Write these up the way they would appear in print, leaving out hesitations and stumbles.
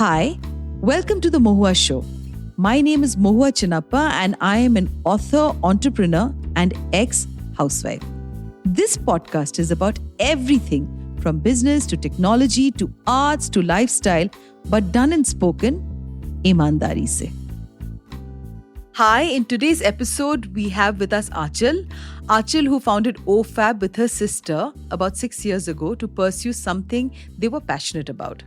Hi, welcome to the Mohua show. My name is Mohua Chinnappa and I am an author, entrepreneur and ex-housewife. This podcast is about everything from business to technology to arts to lifestyle, but done and spoken ईमानदारी से. Hi, in today's episode, we have with us Aanchal. Aanchal, who founded OhFab with her sister about 6 years ago to pursue something they were passionate about.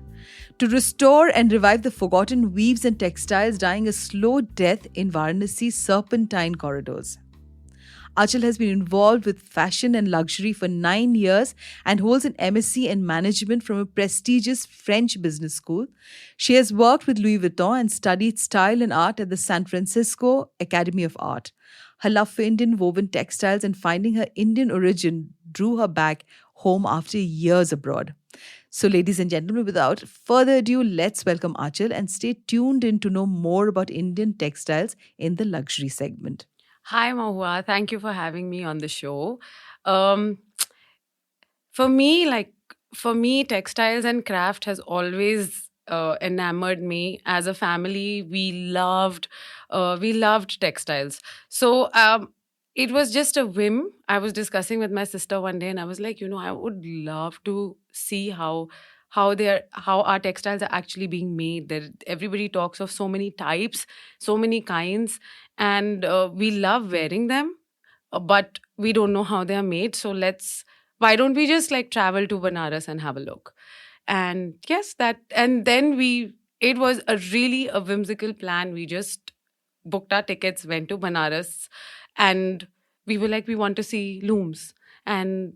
To restore and revive the forgotten weaves and textiles dying a slow death in Varanasi's serpentine corridors. Aanchal has been involved with fashion and luxury for 9 years and holds an MSc in management from a prestigious French business school. She has worked with Louis Vuitton and studied style and art at the San Francisco Academy of Art. Her love for Indian woven textiles and finding her Indian origin drew her back home after years abroad. So, ladies and gentlemen, without further ado, let's welcome Aanchal and stay tuned in to know more about Indian textiles in the luxury segment. Hi, Mohua. Thank you for having me on the show. Um, for me, textiles and craft has always enamored me. As a family, we loved textiles. So it was just a whim. I was discussing with my sister one day, and I was like, I would love to see how our textiles are actually being made. There, everybody talks of so many types, so many kinds, and we love wearing them, but we don't know how they are made. So why don't we just like travel to Banaras and have a look? And yes, and then it was a whimsical plan. We just booked our tickets, went to Banaras, and we were like, we want to see looms. And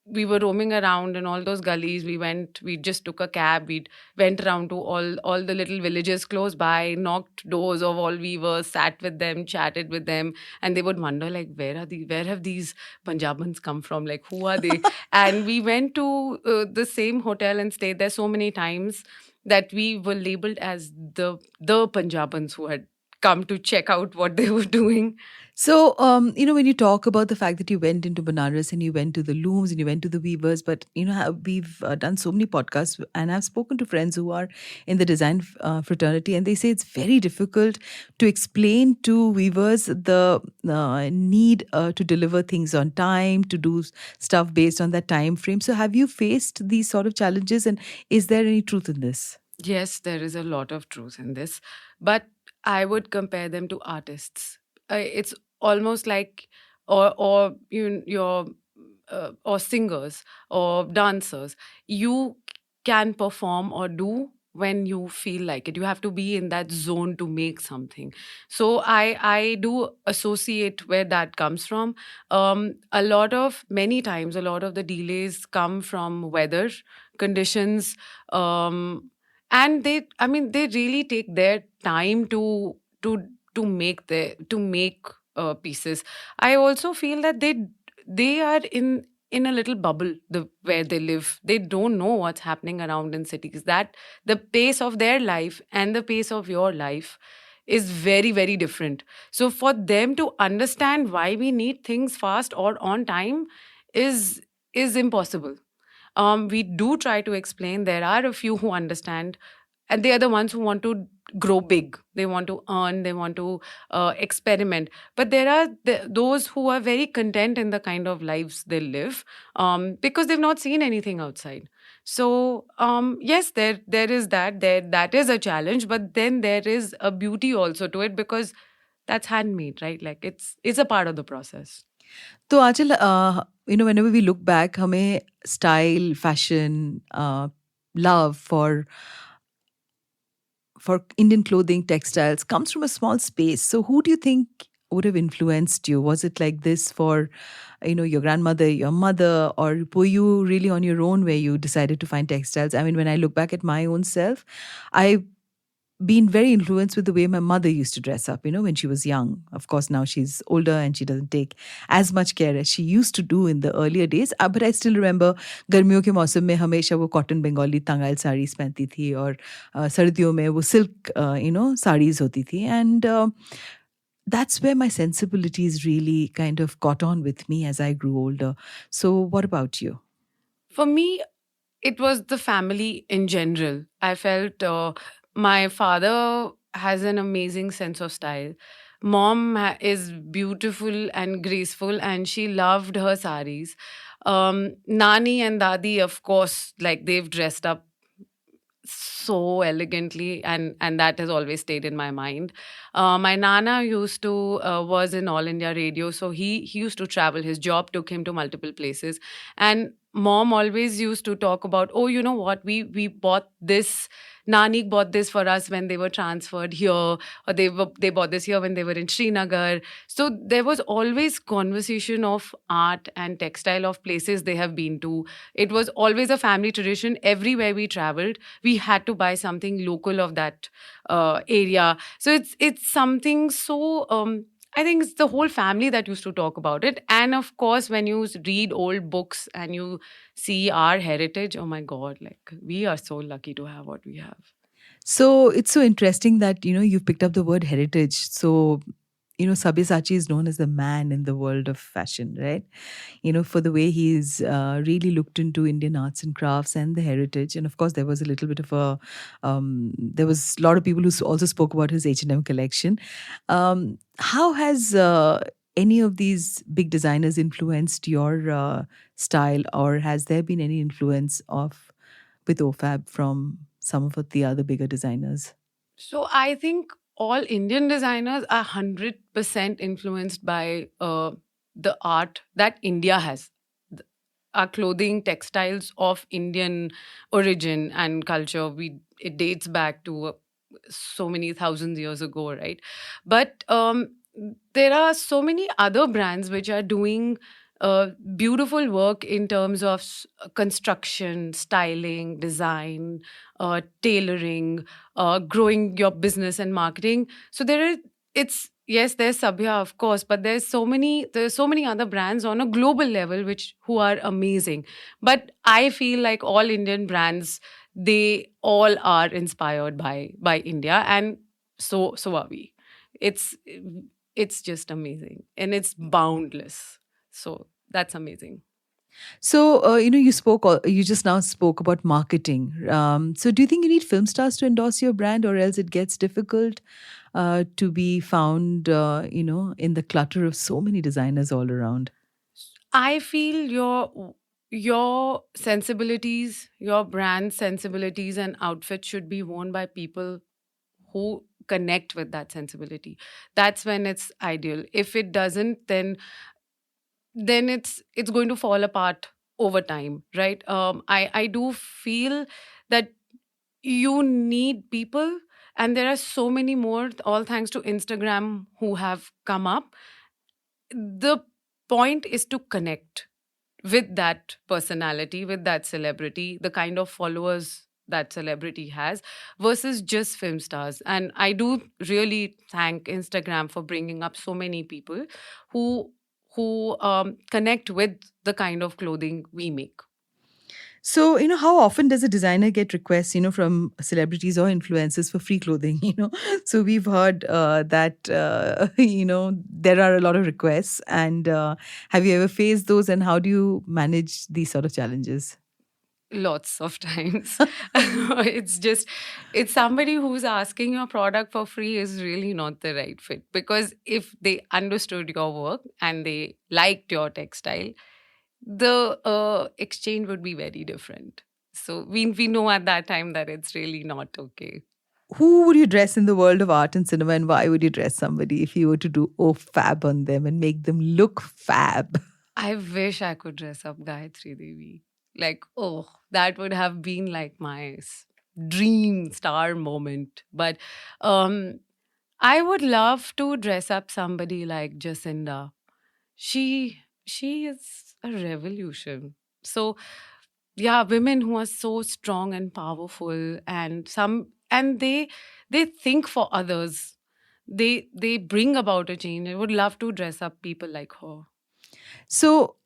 we were roaming around in all those gullies. We just took a cab. We went around to all the little villages close by, knocked doors of all weavers, sat with them, chatted with them, and they would wonder like, where have these Punjabans come from? Like, who are they? And we went to the same hotel and stayed there so many times that we were labeled as the Punjabans who had come to check out what they were doing. So, when you talk about the fact that you went into Banaras and you went to the looms and you went to the weavers, but, we've done so many podcasts and I've spoken to friends who are in the design fraternity and they say it's very difficult to explain to weavers the need to deliver things on time, to do stuff based on that time frame. So, have you faced these sort of challenges and is there any truth in this? Yes, there is a lot of truth in this, but I would compare them to artists. It's almost like, or or singers or dancers. You can perform or do when you feel like it. You have to be in that zone to make something. So I do associate where that comes from. Many times, a lot of the delays come from weather conditions. And they really take their time to make pieces. I also feel that they are in a little bubble, where they live. They don't know what's happening around in cities. That the pace of their life and the pace of your life is very, very different. So for them to understand why we need things fast or on time is impossible. We do try to explain. There are a few who understand, and they are the ones who want to grow big. They want to earn, they want to experiment. But there are those who are very content in the kind of lives they live, because they've not seen anything outside. So yes, there is that is a challenge, but then there is a beauty also to it, because that's handmade, right? Like it's a part of the process. तो आंचल whenever we look back, हमें style, fashion, love for Indian clothing, textiles comes from a small space. So who do you think would have influenced you? Was it like this for, your grandmother, your mother, or were you really on your own where you decided to find textiles? I mean, when I look back at my own self, I've been very influenced with the way my mother used to dress up, when she was young. Of course, now she's older and she doesn't take as much care as she used to do in the earlier days. But I still remember गर्मियों के मौसम में हमेशा वो cotton Bengali तंगाइल saris पहनती थी और सर्दियों में वो सिल्क साड़ीज होती थी. And that's where my sensibilities really kind of caught on with me as I grew older. So what about you? For me, it was the family in general. I felt my father has an amazing sense of style. Mom is beautiful and graceful, and she loved her saris. Nani and Dadi, of course, like they've dressed up so elegantly, and that has always stayed in my mind. My nana used to was in All India Radio, so he used to travel. His job took him to multiple places, and mom always used to talk about, oh, you know what, we bought this, nani bought this for us when they were transferred here, or they bought this here when they were in Srinagar. So there was always conversation of art and textile of places they have been to. It was always a family tradition. Everywhere we traveled, we had to buy something local of that area. So it's something so. I think it's the whole family that used to talk about it. And of course, when you read old books and you see our heritage, oh my God, like we are so lucky to have what we have. So it's so interesting that, you've picked up the word heritage. So, Sabyasachi is known as the man in the world of fashion, right? For the way he's really looked into Indian arts and crafts and the heritage. And of course, there was a little bit of there was a lot of people who also spoke about his H&M collection. How has any of these big designers influenced your style, or has there been any influence with OhFab from some of the other bigger designers? So I think all Indian designers are 100% influenced by the art that India has. Our clothing, textiles of Indian origin and culture, it dates back to so many thousands years ago, right? But there are so many other brands which are doing beautiful work in terms of construction, styling, design, tailoring, growing your business and marketing. So it's yes, there's Sabya, of course, but there's so many other brands on a global level which who are amazing. But I feel like all Indian brands, they all are inspired by India, and so are we. It's it's just amazing, and it's boundless. So that's amazing. So, you just now spoke about marketing. So, do you think you need film stars to endorse your brand, or else it gets difficult to be found, in the clutter of so many designers all around? I feel your sensibilities, your brand sensibilities and outfits should be worn by people who connect with that sensibility. That's when it's ideal. If it doesn't, then it's going to fall apart over time, right? I do feel that you need people, and there are so many more, all thanks to Instagram, who have come up. The point is to connect with that personality, with that celebrity, the kind of followers that celebrity has, versus just film stars. And I do really thank Instagram for bringing up so many people who connect with the kind of clothing we make. So, how often does a designer get requests, from celebrities or influencers for free clothing? So we've heard that, there are a lot of requests. And have you ever faced those, and how do you manage these sort of challenges? Lots of times. It's somebody who's asking your product for free is really not the right fit, because if they understood your work and they liked your textile, the exchange would be very different. So we know at that time that it's really not okay. Who would you dress in the world of art and cinema, and why would you dress somebody if you were to do fab on them and make them look fab? I wish I could dress up Gayatri Devi. Like, oh, that would have been like my dream star moment. But um, I would love to dress up somebody like Jacinda. She is a revolution. So yeah, women who are so strong and powerful, and they think for others. They bring about a change. I would love to dress up people like her. So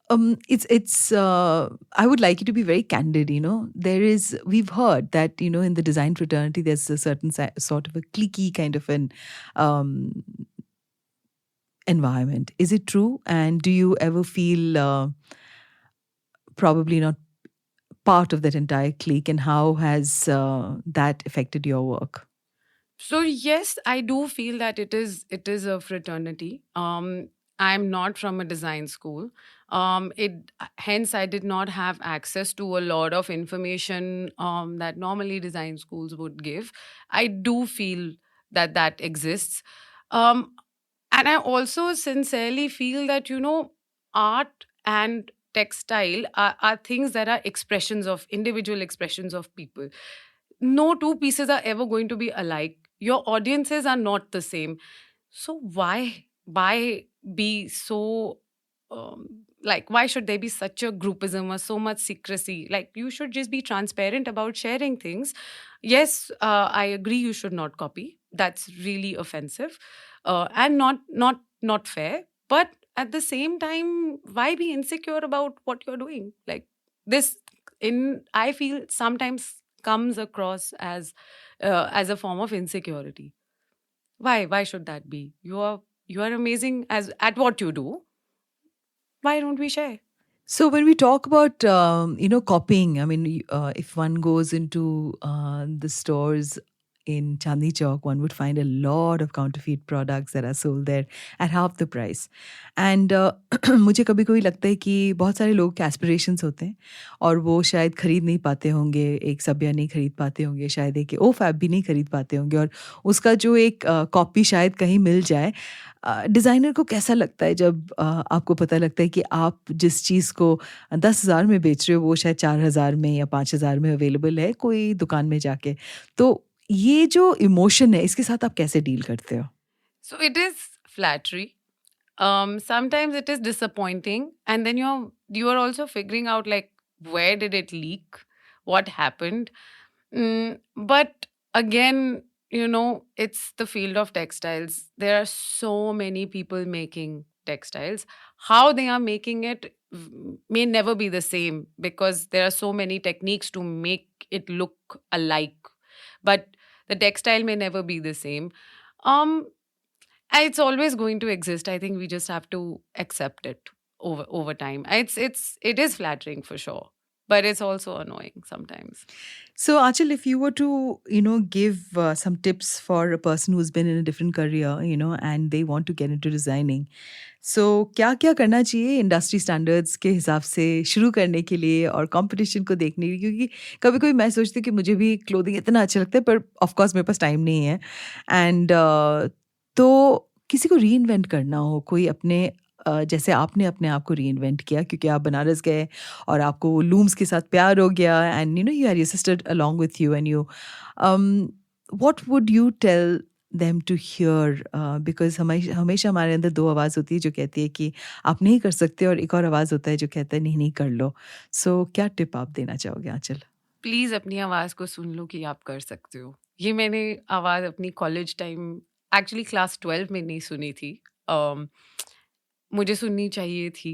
it's I would like you to be very candid. We've heard that in the design fraternity there's a certain sort of a cliquey kind of an um, environment. Is it true? And do you ever feel probably not part of that entire clique? And how has that affected your work? So yes, I do feel that it is a fraternity. I'm not from a design school. It hence I did not have access to a lot of information that normally design schools would give. I do feel that that exists, um, and I also sincerely feel that art and textile are things that are expressions of individual expressions of people. No two pieces are ever going to be alike. Your audiences are not the same. So why be so like why should there be such a groupism or so much secrecy? Like you should just be transparent about sharing things. Yes, I agree you should not copy. That's really offensive, and not fair. But at the same time, why be insecure about what you're doing? Like this, in I feel sometimes comes across as a form of insecurity. Why should that be? You are amazing as at what you do. Why don't we share? So when we talk about copying, I mean, if one goes into the stores in Chandni Chowk, one would find a lot of counterfeit products that are sold there at half the price. And मुझे कभी कभी लगता है कि बहुत सारे लोग के एस्पिरेशंस होते हैं और वो शायद खरीद नहीं पाते होंगे, एक सब्या नहीं खरीद पाते होंगे, शायद एक ओ फैब भी नहीं खरीद पाते होंगे, और उसका जो एक कॉपी शायद कहीं मिल जाए। डिज़ाइनर को कैसा लगता है जब आपको पता लगता है कि आप जिस चीज़ को 10,000 में बेच रहे हो वो शायद 4,000 में या 5,000 में अवेलेबल है कोई दुकान में जाके? तो ये जो इमोशन है इसके साथ आप कैसे डील करते हो? So it is flattery. Sometimes it is disappointing, and then you are also figuring out like where did it leak, what happened. But again, it's the field of textiles. There are so many people making textiles. How they are making it may never be the same because there are so many techniques to make it look alike. But the textile may never be the same. Um, it's always going to exist. I think we just have to accept it over time. It is flattering for sure, but it's also annoying sometimes. So, Achal, if you were to, give some tips for a person who's been in a different career, and they want to get into designing, so क्या क्या करना चाहिए industry standards के हिसाब से शुरू करने के लिए और कंपटीशन को देखने के लिए? क्योंकि कभी कभी मैं सोचती हूँ कि मुझे भी क्लोथिंग इतना अच्छा लगता है, पर ऑफ कोर्स मेरे पास टाइम नहीं है। एंड तो किसी को री इन्वेंट करना हो, कोई अपने जैसे आपने अपने आप को री इन्वेंट किया क्योंकि आप बनारस गए और आपको वो लूम्स के साथ प्यार हो गया, and you are your sister along with you, and you what would you tell them to hear? Because हमेशा हमारे अंदर दो आवाज़ होती है जो कहती है कि आप नहीं कर सकते, और एक और आवाज़ होता है जो कहता है नहीं नहीं कर लो। सो क्या टिप आप देना चाहोगे आंचल? प्लीज अपनी आवाज को सुन लो कि आप कर सकते हो। ये मैंने आवाज अपनी कॉलेज टाइम एक्चुअली क्लास 12 में नहीं सुनी थी। मुझे सुननी चाहिए थी।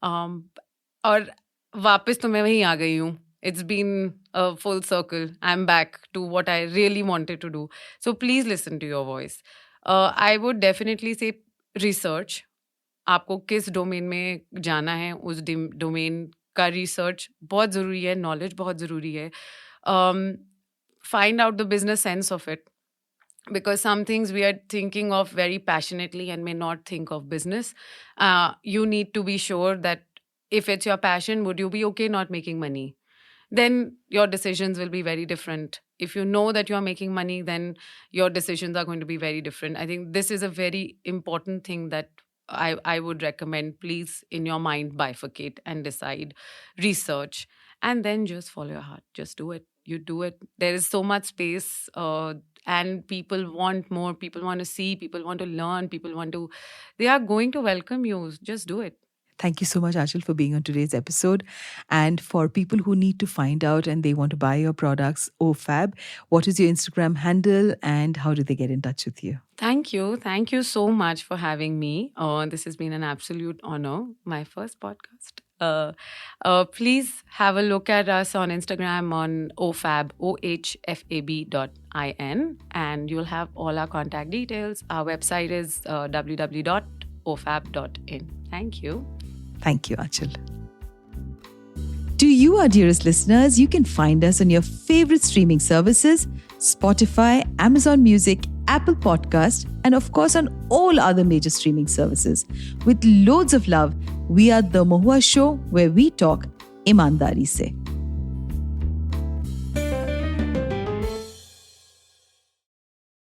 और वापस तो मैं वहीं आ गई हूँ। It's been a full circle. I'm back to what I really wanted to do. So please listen to your voice. I would definitely say research. आपको किस डोमेन में जाना है उस डोमेन का रिसर्च बहुत ज़रूरी है, नॉलेज बहुत ज़रूरी है। Find out the business sense of it. Because some things we are thinking of very passionately and may not think of business. You need to be sure that if it's your passion, would you be okay not making money? Then your decisions will be very different. If you know that you are making money, then your decisions are going to be very different. I think this is a very important thing that I would recommend. Please, in your mind, bifurcate and decide, research, and then just follow your heart. Just do it. You do it. There is so much space, and people want more. People want to see. People want to learn. They are going to welcome you. Just do it. Thank you so much, Achal, for being on today's episode. And for people who need to find out and they want to buy your products, OhFab, what is your Instagram handle and how do they get in touch with you? Thank you. Thank you so much for having me. This has been an absolute honor. My first podcast. Please have a look at us on Instagram on OhFab, OhFab.in, and you'll have all our contact details. Our website is www.ohfab.in. Thank you. Thank you, Achal. Do you, our dearest listeners, you can find us on your favorite streaming services, Spotify, Amazon Music, Apple Podcast, and of course on all other major streaming services. With loads of love, we are The Mohua Show, where we talk ईमानदारी से.